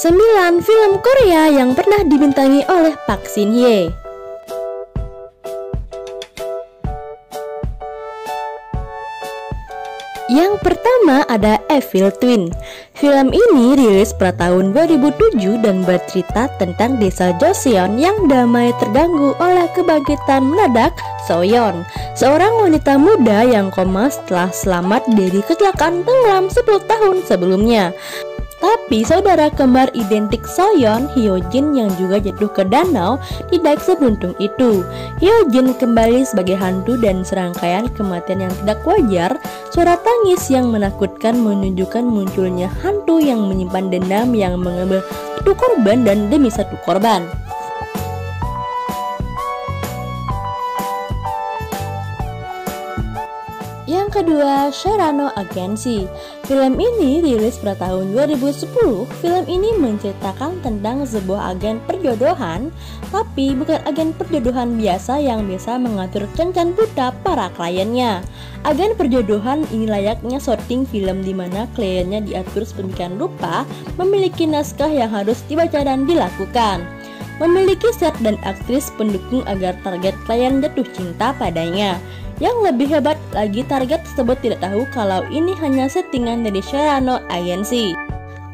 9 film Korea yang pernah dibintangi oleh Park Shin Hye. Yang pertama ada Evil Twin. Film ini rilis pada tahun 2007 dan bercerita tentang desa Joseon yang damai terganggu oleh kebangkitan mendadak Soyeon, seorang wanita muda yang koma setelah selamat dari kecelakaan tenggelam 10 tahun sebelumnya. Tapi saudara kembar identik Soyeon, Hyojin, yang juga jatuh ke danau tidak seberuntung itu. Hyojin kembali sebagai hantu dan serangkaian kematian yang tidak wajar. Suara tangis yang menakutkan menunjukkan munculnya hantu yang menyimpan dendam yang mengambil satu korban dan demi satu korban. Yang kedua, Sherano Agency. Film ini rilis pada tahun 2010. Film ini menceritakan tentang sebuah agen perjodohan, tapi bukan agen perjodohan biasa yang bisa mengatur kencan buta para kliennya. Agen perjodohan ini layaknya syuting film di mana kliennya diatur sedemikian rupa, memiliki naskah yang harus dibaca dan dilakukan, memiliki set dan aktris pendukung agar target klien jatuh cinta padanya. Yang lebih hebat lagi, target tersebut tidak tahu kalau ini hanya settingan dari Sherano Agency.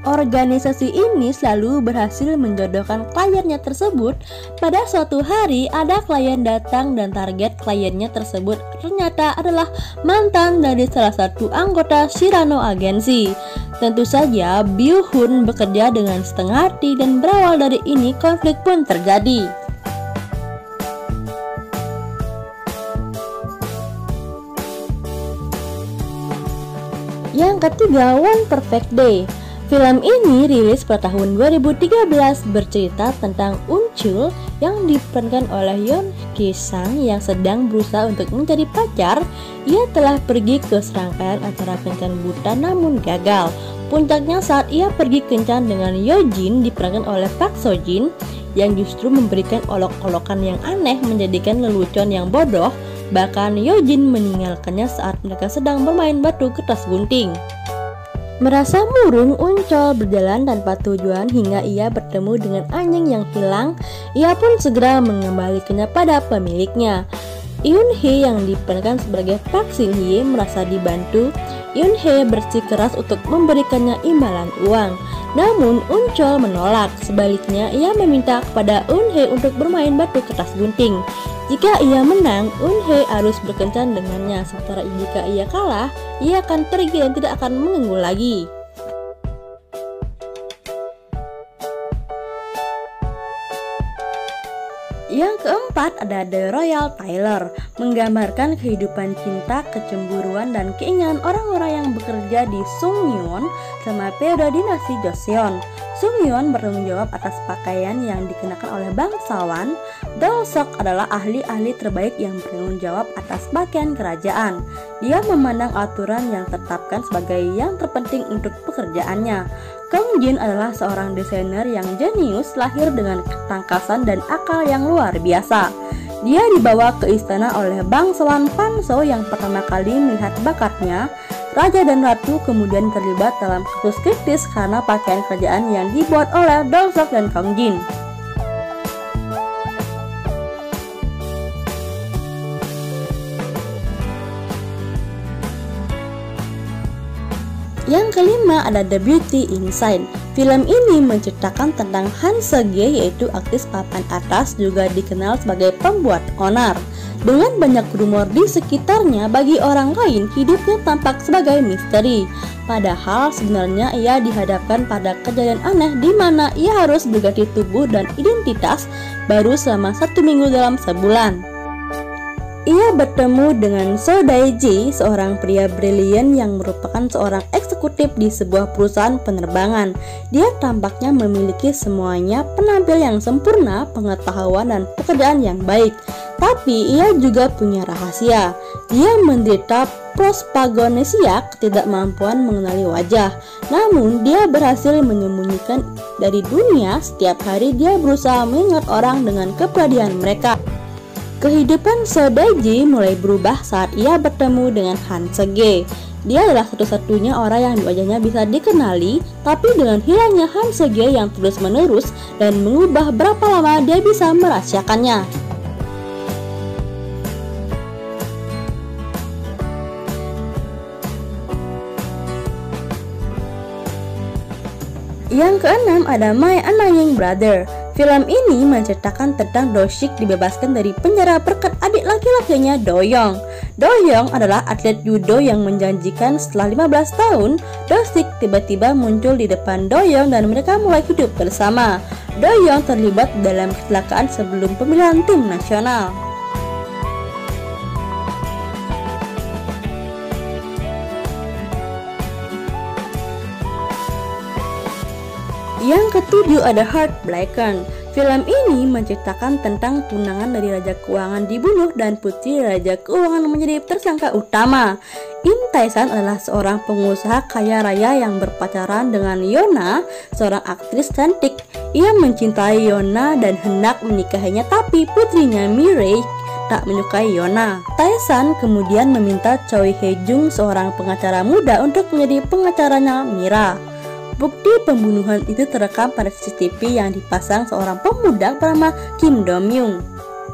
Organisasi ini selalu berhasil menjodohkan kliennya tersebut. Pada suatu hari ada klien datang dan target kliennya tersebut ternyata adalah mantan dari salah satu anggota Sherano Agency. Tentu saja Byung-hun bekerja dengan setengah hati dan berawal dari ini konflik pun terjadi. Yang ketiga, One Perfect Day. Film ini rilis pada tahun 2013, bercerita tentang Eun-chul yang diperankan oleh Yoon Ki-sang yang sedang berusaha untuk mencari pacar. Ia telah pergi ke serangkaian acara kencan buta namun gagal. Puncaknya saat ia pergi kencan dengan Yeojin diperankan oleh Park Seo-jin yang justru memberikan olok-olokan yang aneh, menjadikan lelucon yang bodoh. Bahkan Yeojin meninggalkannya saat mereka sedang bermain batu kertas gunting. Merasa murung, Eun-chul berjalan tanpa tujuan hingga ia bertemu dengan anjing yang hilang. Ia pun segera mengembalikannya pada pemiliknya. Eun-hye yang diperankan sebagai Park Shin Hye merasa dibantu. Eun-hye bersikeras untuk memberikannya imbalan uang. Namun Eun-chul menolak. Sebaliknya ia meminta kepada Eun-hye untuk bermain batu kertas gunting. Jika ia menang, Eun-hye harus berkencan dengannya, sementara jika ia kalah, ia akan pergi dan tidak akan mengganggu lagi. Yang keempat ada The Royal Tailor, menggambarkan kehidupan cinta, kecemburuan, dan keinginan orang-orang yang bekerja di Sungyeon selama periode dinasti Joseon. Sungyeon bertanggung jawab atas pakaian yang dikenakan oleh bangsawan. Dolsok adalah ahli-ahli terbaik yang bertanggung jawab atas pakaian kerajaan. Dia memandang aturan yang ditetapkan sebagai yang terpenting untuk pekerjaannya. Kang Jin adalah seorang desainer yang jenius, lahir dengan ketangkasan dan akal yang luar biasa. Dia dibawa ke istana oleh bangsawan Panso yang pertama kali melihat bakatnya. Raja dan ratu kemudian terlibat dalam kasus kritis karena pakaian kerajaan yang dibuat oleh Dolsok dan Kang Jin. Yang kelima ada The Beauty Inside. Film ini menceritakan tentang Han Se-ge, yaitu aktris papan atas juga dikenal sebagai pembuat onar. Dengan banyak rumor di sekitarnya, bagi orang lain hidupnya tampak sebagai misteri. Padahal sebenarnya ia dihadapkan pada kejadian aneh di mana ia harus berganti tubuh dan identitas baru selama 1 minggu dalam sebulan. Ia bertemu dengan So Dae-ji, seorang pria brilian yang merupakan seorang eksekutif di sebuah perusahaan penerbangan. Dia tampaknya memiliki semuanya, penampil yang sempurna, pengetahuan, dan pekerjaan yang baik. Tapi ia juga punya rahasia. Dia menderita prospagonesia, ketidakmampuan mengenali wajah. Namun dia berhasil menyembunyikan dari dunia. Setiap hari dia berusaha mengingat orang dengan kepribadian mereka. Kehidupan So Dae-ji mulai berubah saat ia bertemu dengan Han Se-ge. Dia adalah satu-satunya orang yang wajahnya bisa dikenali, tapi dengan hilangnya Han Seo-gye yang terus-menerus dan mengubah berapa lama dia bisa merahasiakannya. Yang keenam ada My Annoying Brother. Film ini menceritakan tentang Do-sik dibebaskan dari penjara berkat adik laki-lakinya Do-young. Do-young adalah atlet judo yang menjanjikan. Setelah 15 tahun, Do-sik tiba-tiba muncul di depan Do-young dan mereka mulai hidup bersama. Do-young terlibat dalam kecelakaan sebelum pemilihan tim nasional. Yang ketujuh ada Heartbroken. Film ini menceritakan tentang tunangan dari Raja Keuangan dibunuh dan putri Raja Keuangan menjadi tersangka utama. In Tae-san adalah seorang pengusaha kaya raya yang berpacaran dengan Yona, seorang aktris cantik. Ia mencintai Yona dan hendak menikahinya, tapi putrinya Mirei tak menyukai Yona. Tae-san kemudian meminta Choi Hye-jung, seorang pengacara muda, untuk menjadi pengacaranya Mira. Bukti pembunuhan itu terekam pada CCTV yang dipasang seorang pemuda bernama Kim Do-myung.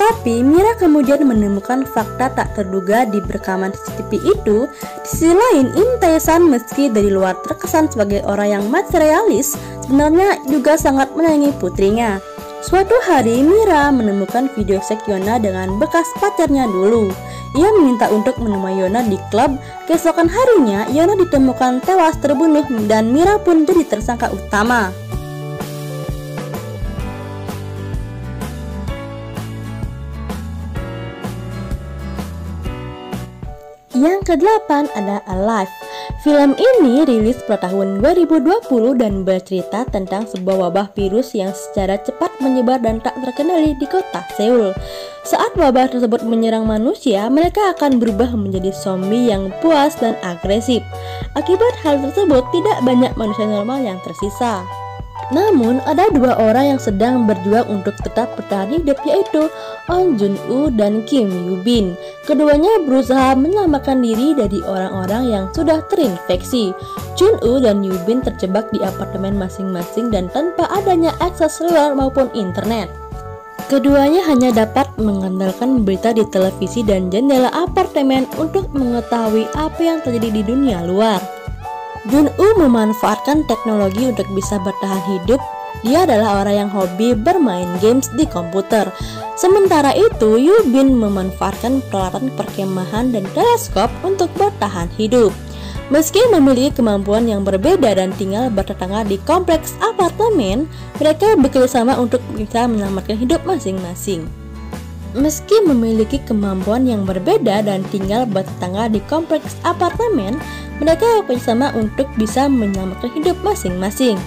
Tapi Mira kemudian menemukan fakta tak terduga di rekaman CCTV itu. Di sisi lain, In Tae-san meski dari luar terkesan sebagai orang yang materialis, sebenarnya juga sangat menyayangi putrinya. Suatu hari Mira menemukan video seks Yona dengan bekas pacarnya dulu. Ia meminta untuk menemui Yona di klub. Keesokan harinya Yona ditemukan tewas terbunuh dan Mira pun jadi tersangka utama. Yang kedelapan ada Alive. Film ini rilis pada tahun 2020 dan bercerita tentang sebuah wabah virus yang secara cepat menyebar dan tak terkendali di kota Seoul. Saat wabah tersebut menyerang manusia, mereka akan berubah menjadi zombie yang puas dan agresif. Akibat hal tersebut, tidak banyak manusia normal yang tersisa. Namun, ada dua orang yang sedang berjuang untuk tetap bertahan hidup, yaitu Oh Jun-woo dan Kim Yoo-bin. Keduanya berusaha menyelamatkan diri dari orang-orang yang sudah terinfeksi. Jun-woo dan Yoo-bin terjebak di apartemen masing-masing dan tanpa adanya akses seluler maupun internet. Keduanya hanya dapat mengandalkan berita di televisi dan jendela apartemen untuk mengetahui apa yang terjadi di dunia luar. Jun-woo memanfaatkan teknologi untuk bisa bertahan hidup. Dia adalah orang yang hobi bermain games di komputer. Sementara itu, Yoo-bin memanfaatkan peralatan perkemahan dan teleskop untuk bertahan hidup. Meski memiliki kemampuan yang berbeda dan tinggal bertetangga di kompleks apartemen, mereka bekerjasama untuk bisa menyelamatkan hidup masing-masing. Meski memiliki kemampuan yang berbeda dan tinggal bertetangga di kompleks apartemen, mereka bersama untuk bisa menyelamatkan hidup masing-masing.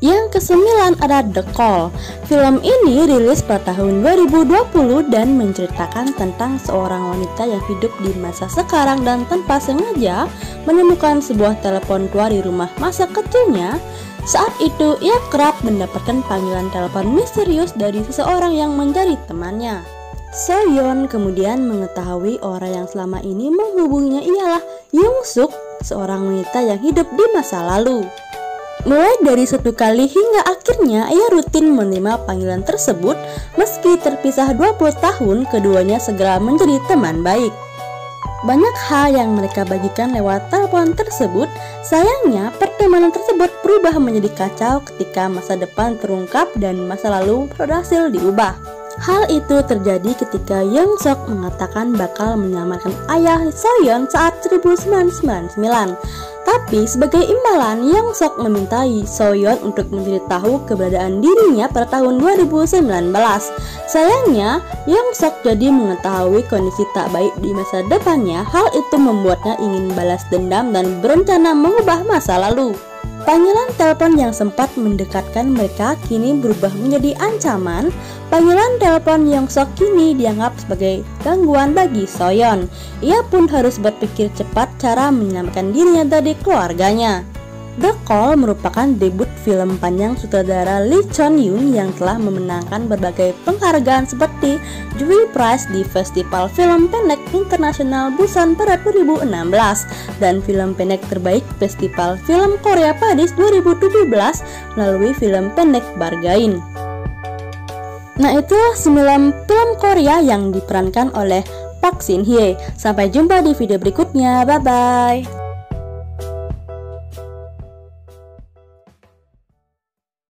Yang kesembilan ada The Call. Film ini rilis pada tahun 2020 dan menceritakan tentang seorang wanita yang hidup di masa sekarang dan tanpa sengaja menemukan sebuah telepon tua di rumah masa kecilnya. Saat itu ia kerap mendapatkan panggilan telepon misterius dari seseorang yang menjadi temannya. Seo-yeon kemudian mengetahui orang yang selama ini menghubunginya ialah Young-suk, seorang wanita yang hidup di masa lalu. Mulai dari satu kali hingga akhirnya ia rutin menerima panggilan tersebut. Meski terpisah 20 tahun, keduanya segera menjadi teman baik. Banyak hal yang mereka bagikan lewat telepon tersebut. Sayangnya, pertemanan tersebut berubah menjadi kacau ketika masa depan terungkap dan masa lalu berhasil diubah. Hal itu terjadi ketika Young-suk mengatakan bakal menyelamatkan ayah Seo-yeon saat 1999. Tapi sebagai imbalan, Young-suk meminta Seo-yeon untuk mencari tahu keberadaan dirinya pada tahun 2019. Sayangnya, Young-suk jadi mengetahui kondisi tak baik di masa depannya. Hal itu membuatnya ingin balas dendam dan berencana mengubah masa lalu. Panggilan telepon yang sempat mendekatkan mereka kini berubah menjadi ancaman. Panggilan telepon Young-suk kini dianggap sebagai gangguan bagi Seo-yeon. Ia pun harus berpikir cepat cara menyelamatkan dirinya dari keluarganya. The Call merupakan debut film panjang sutradara Lee Chon-yoon yang telah memenangkan berbagai penghargaan seperti Jury Prize di Festival Film Pendek Internasional Busan pada 2016 dan film pendek terbaik Festival Film Korea Padis 2017 melalui film pendek Bargain. Nah, itulah 9 film Korea yang diperankan oleh Park Shin Hye. Sampai jumpa di video berikutnya. Bye bye.